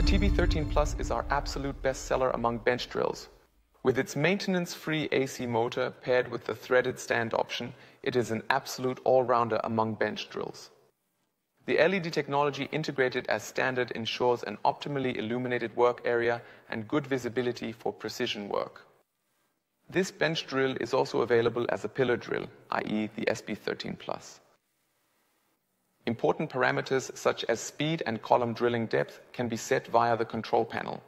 TB13 Plus is our absolute bestseller among bench drills. With its maintenance-free AC motor paired with the threaded stand option, it is an absolute all-rounder among bench drills. The LED technology integrated as standard ensures an optimally illuminated work area and good visibility for precision work. This bench drill is also available as a pillar drill, i.e. the SB13 Plus. Important parameters such as speed and column drilling depth can be set via the control panel.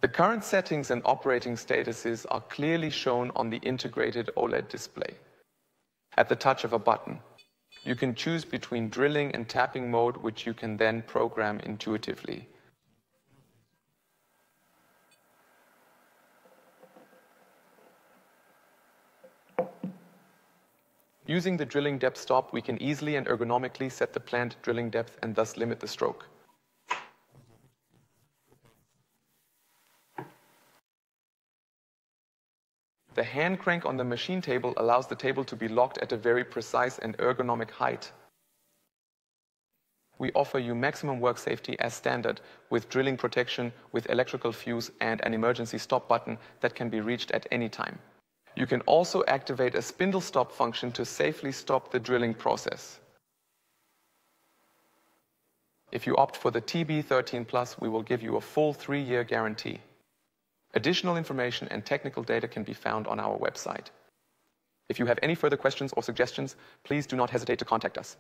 The current settings and operating statuses are clearly shown on the integrated OLED display. At the touch of a button, you can choose between drilling and tapping mode, which you can then program intuitively. Using the drilling depth stop, we can easily and ergonomically set the planned drilling depth and thus limit the stroke. The hand crank on the machine table allows the table to be locked at a very precise and ergonomic height. We offer you maximum work safety as standard, with drilling protection, with electrical fuse and an emergency stop button that can be reached at any time. You can also activate a spindle stop function to safely stop the drilling process. If you opt for the TB13 Plus, we will give you a full 3-year guarantee. Additional information and technical data can be found on our website. If you have any further questions or suggestions, please do not hesitate to contact us.